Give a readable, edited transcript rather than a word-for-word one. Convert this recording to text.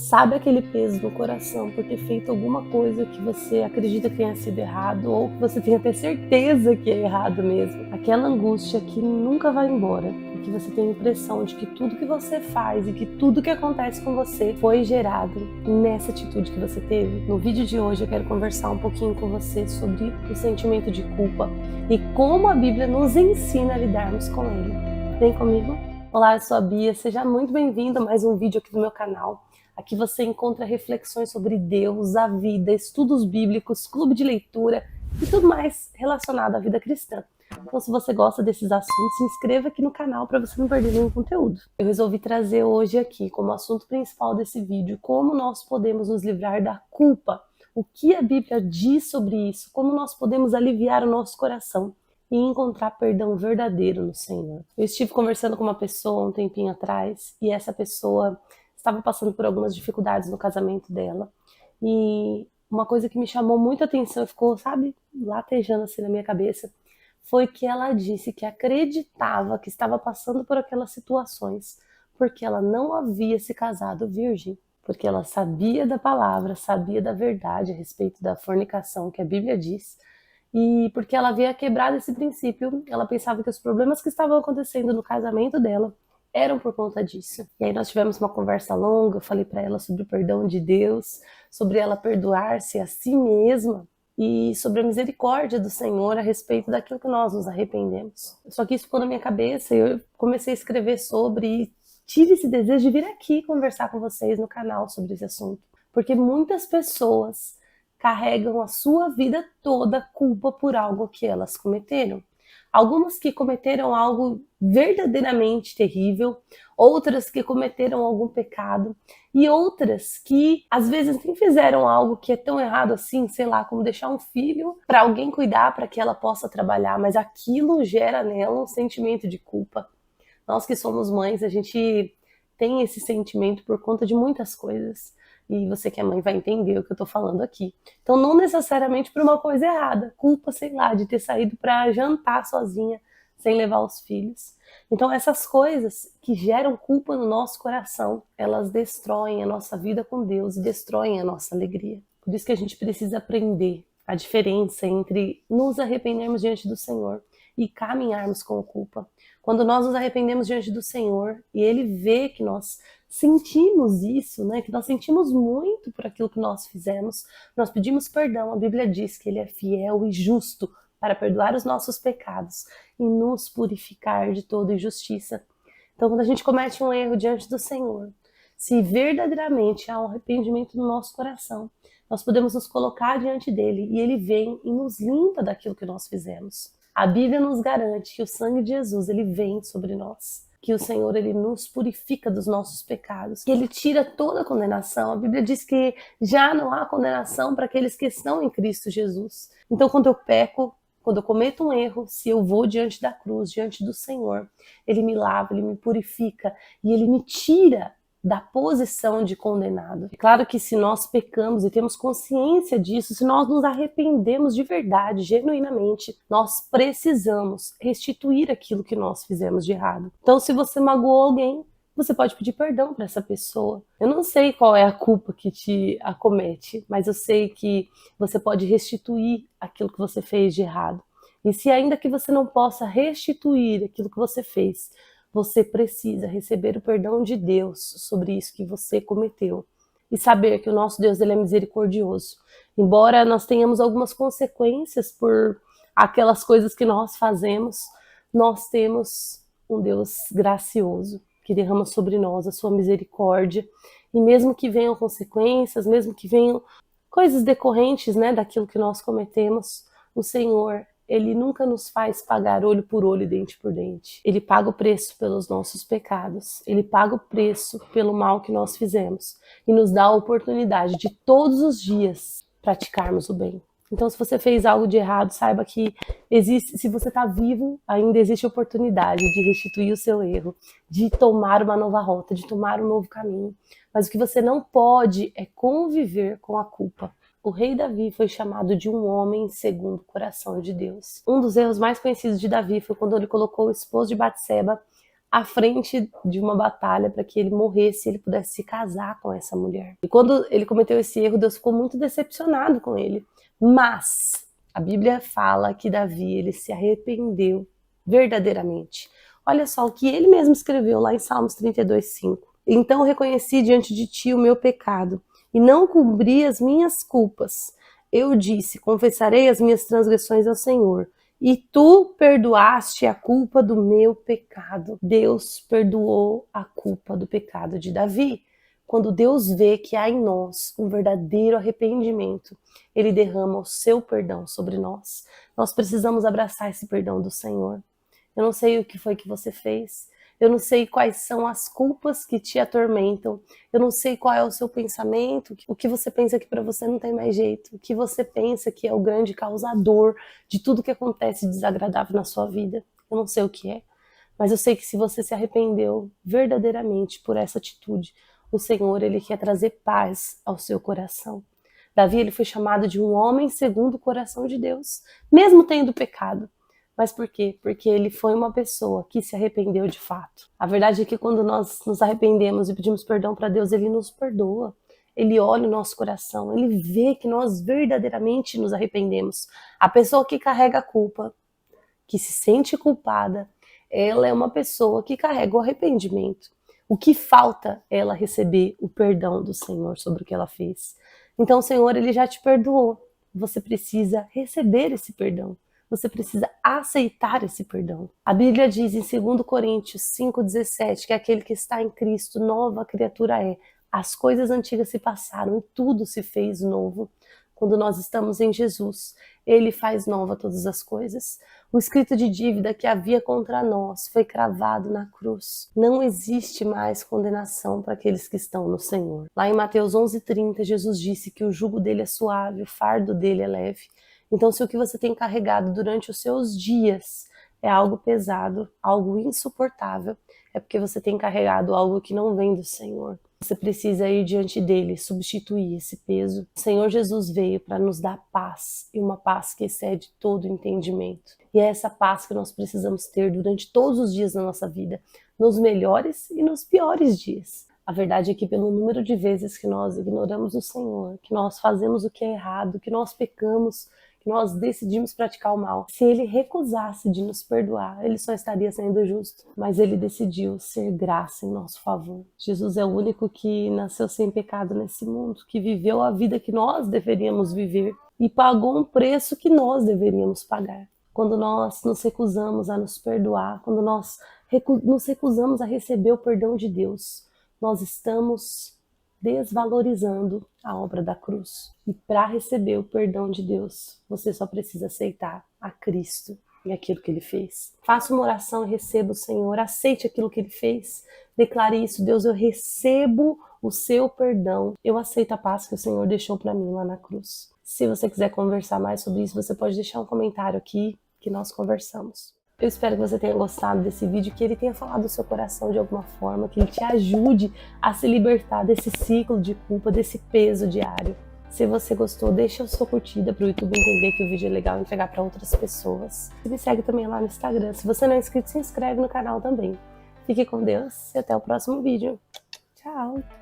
Sabe aquele peso no coração por ter feito alguma coisa que você acredita que tenha sido errado ou que você tenha até certeza que é errado mesmo? Aquela angústia que nunca vai embora e que você tem a impressão de que tudo que você faz e que tudo que acontece com você foi gerado nessa atitude que você teve. No vídeo de hoje eu quero conversar um pouquinho com você sobre o sentimento de culpa e como a Bíblia nos ensina a lidarmos com ele. Vem comigo? Olá, eu sou a Bia, seja muito bem-vindo a mais um vídeo aqui do meu canal. Aqui você encontra reflexões sobre Deus, a vida, estudos bíblicos, clube de leitura e tudo mais relacionado à vida cristã. Então, se você gosta desses assuntos, se inscreva aqui no canal para você não perder nenhum conteúdo. Eu resolvi trazer hoje aqui como assunto principal desse vídeo como nós podemos nos livrar da culpa, o que a Bíblia diz sobre isso, como nós podemos aliviar o nosso coração e encontrar perdão verdadeiro no Senhor. Eu estive conversando com uma pessoa um tempinho atrás e essa pessoa estava passando por algumas dificuldades no casamento dela. E uma coisa que me chamou muita atenção e ficou, sabe, latejando assim na minha cabeça, foi que ela disse que acreditava que estava passando por aquelas situações porque ela não havia se casado virgem, porque ela sabia da palavra, sabia da verdade a respeito da fornicação que a Bíblia diz, e porque ela havia quebrado esse princípio, ela pensava que os problemas que estavam acontecendo no casamento dela eram por conta disso. E aí nós tivemos uma conversa longa, eu falei para ela sobre o perdão de Deus, sobre ela perdoar-se a si mesma e sobre a misericórdia do Senhor a respeito daquilo que nós nos arrependemos. Só que isso ficou na minha cabeça e eu comecei a escrever sobre e tive esse desejo de vir aqui conversar com vocês no canal sobre esse assunto. Porque muitas pessoas carregam a sua vida toda culpa por algo que elas cometeram. Algumas que cometeram algo verdadeiramente terrível, outras que cometeram algum pecado e outras que às vezes nem fizeram algo que é tão errado assim, sei lá, como deixar um filho para alguém cuidar para que ela possa trabalhar, mas aquilo gera nela um sentimento de culpa. Nós que somos mães, a gente tem esse sentimento por conta de muitas coisas. E você que é mãe vai entender o que eu tô falando aqui. Então, não necessariamente por uma coisa errada. Culpa, sei lá, de ter saído para jantar sozinha, sem levar os filhos. Então, essas coisas que geram culpa no nosso coração, elas destroem a nossa vida com Deus e destroem a nossa alegria. Por isso que a gente precisa aprender a diferença entre nos arrependermos diante do Senhor e caminharmos com culpa. Quando nós nos arrependemos diante do Senhor e Ele vê que nós sentimos isso, né? Que nós sentimos muito por aquilo que nós fizemos, nós pedimos perdão. A Bíblia diz que Ele é fiel e justo para perdoar os nossos pecados e nos purificar de toda injustiça. Então, quando a gente comete um erro diante do Senhor, se verdadeiramente há um arrependimento no nosso coração, nós podemos nos colocar diante dele e ele vem e nos limpa daquilo que nós fizemos. A Bíblia nos garante que o sangue de Jesus, ele vem sobre nós, que o Senhor, ele nos purifica dos nossos pecados, que ele tira toda a condenação. A Bíblia diz que já não há condenação para aqueles que estão em Cristo Jesus. Então, quando eu peco, quando eu cometo um erro, se eu vou diante da cruz, diante do Senhor, ele me lava, ele me purifica e ele me tira da posição de condenado. É claro que se nós pecamos e temos consciência disso, se nós nos arrependemos de verdade, genuinamente, nós precisamos restituir aquilo que nós fizemos de errado. Então, se você magoou alguém, você pode pedir perdão para essa pessoa. Eu não sei qual é a culpa que te acomete, mas eu sei que você pode restituir aquilo que você fez de errado. E se ainda que você não possa restituir aquilo que você fez, você precisa receber o perdão de Deus sobre isso que você cometeu. E saber que o nosso Deus, ele é misericordioso. Embora nós tenhamos algumas consequências por aquelas coisas que nós fazemos, nós temos um Deus gracioso, que derrama sobre nós a sua misericórdia. E mesmo que venham consequências, mesmo que venham coisas decorrentes, né, daquilo que nós cometemos, o Senhor, ele nunca nos faz pagar olho por olho e dente por dente. Ele paga o preço pelos nossos pecados. Ele paga o preço pelo mal que nós fizemos. E nos dá a oportunidade de todos os dias praticarmos o bem. Então, se você fez algo de errado, saiba que existe, se você está vivo, ainda existe oportunidade de restituir o seu erro, de tomar uma nova rota, de tomar um novo caminho. Mas o que você não pode é conviver com a culpa. O rei Davi foi chamado de um homem segundo o coração de Deus. Um dos erros mais conhecidos de Davi foi quando ele colocou o esposo de Batseba à frente de uma batalha para que ele morresse e ele pudesse se casar com essa mulher. E quando ele cometeu esse erro, Deus ficou muito decepcionado com ele. Mas a Bíblia fala que Davi, ele se arrependeu verdadeiramente. Olha só o que ele mesmo escreveu lá em Salmos 32:5. Então reconheci diante de ti o meu pecado e não cobri as minhas culpas. Eu disse, confessarei as minhas transgressões ao Senhor. E tu perdoaste a culpa do meu pecado. Deus perdoou a culpa do pecado de Davi. Quando Deus vê que há em nós um verdadeiro arrependimento, Ele derrama o seu perdão sobre nós. Nós precisamos abraçar esse perdão do Senhor. Eu não sei o que foi que você fez. Eu não sei quais são as culpas que te atormentam. Eu não sei qual é o seu pensamento, o que você pensa que para você não tem mais jeito, o que você pensa que é o grande causador de tudo que acontece desagradável na sua vida. Eu não sei o que é, mas eu sei que se você se arrependeu verdadeiramente por essa atitude, o Senhor, Ele quer trazer paz ao seu coração. Davi, ele foi chamado de um homem segundo o coração de Deus, mesmo tendo pecado. Mas por quê? Porque ele foi uma pessoa que se arrependeu de fato. A verdade é que quando nós nos arrependemos e pedimos perdão para Deus, Ele nos perdoa. Ele olha o nosso coração, Ele vê que nós verdadeiramente nos arrependemos. A pessoa que carrega a culpa, que se sente culpada, ela é uma pessoa que carrega o arrependimento. O que falta é ela receber o perdão do Senhor sobre o que ela fez. Então o Senhor, Ele já te perdoou. Você precisa receber esse perdão. Você precisa aceitar esse perdão. A Bíblia diz em 2 Coríntios 5,17 que aquele que está em Cristo, nova criatura é. As coisas antigas se passaram e tudo se fez novo. Quando nós estamos em Jesus, Ele faz nova todas as coisas. O escrito de dívida que havia contra nós foi cravado na cruz. Não existe mais condenação para aqueles que estão no Senhor. Lá em Mateus 11,30, Jesus disse que o jugo dele é suave, o fardo dele é leve. Então, se o que você tem carregado durante os seus dias é algo pesado, algo insuportável, é porque você tem carregado algo que não vem do Senhor. Você precisa ir diante dele, substituir esse peso. O Senhor Jesus veio para nos dar paz, e uma paz que excede todo entendimento. E é essa paz que nós precisamos ter durante todos os dias da nossa vida, nos melhores e nos piores dias. A verdade é que pelo número de vezes que nós ignoramos o Senhor, que nós fazemos o que é errado, que nós pecamos, que nós decidimos praticar o mal, se Ele recusasse de nos perdoar, Ele só estaria sendo justo. Mas Ele decidiu ser graça em nosso favor. Jesus é o único que nasceu sem pecado nesse mundo, que viveu a vida que nós deveríamos viver e pagou um preço que nós deveríamos pagar. Quando nós nos recusamos a nos perdoar, quando nós nos recusamos a receber o perdão de Deus, nós estamos desvalorizando a obra da cruz. E para receber o perdão de Deus, você só precisa aceitar a Cristo e aquilo que Ele fez. Faça uma oração e receba o Senhor, aceite aquilo que Ele fez. Declare isso: Deus, eu recebo o seu perdão. Eu aceito a paz que o Senhor deixou para mim lá na cruz. Se você quiser conversar mais sobre isso, você pode deixar um comentário aqui que nós conversamos. Eu espero que você tenha gostado desse vídeo, que ele tenha falado do seu coração de alguma forma, que ele te ajude a se libertar desse ciclo de culpa, desse peso diário. Se você gostou, deixa a sua curtida para o YouTube entender que o vídeo é legal e entregar para outras pessoas. E me segue também lá no Instagram. Se você não é inscrito, se inscreve no canal também. Fique com Deus e até o próximo vídeo. Tchau!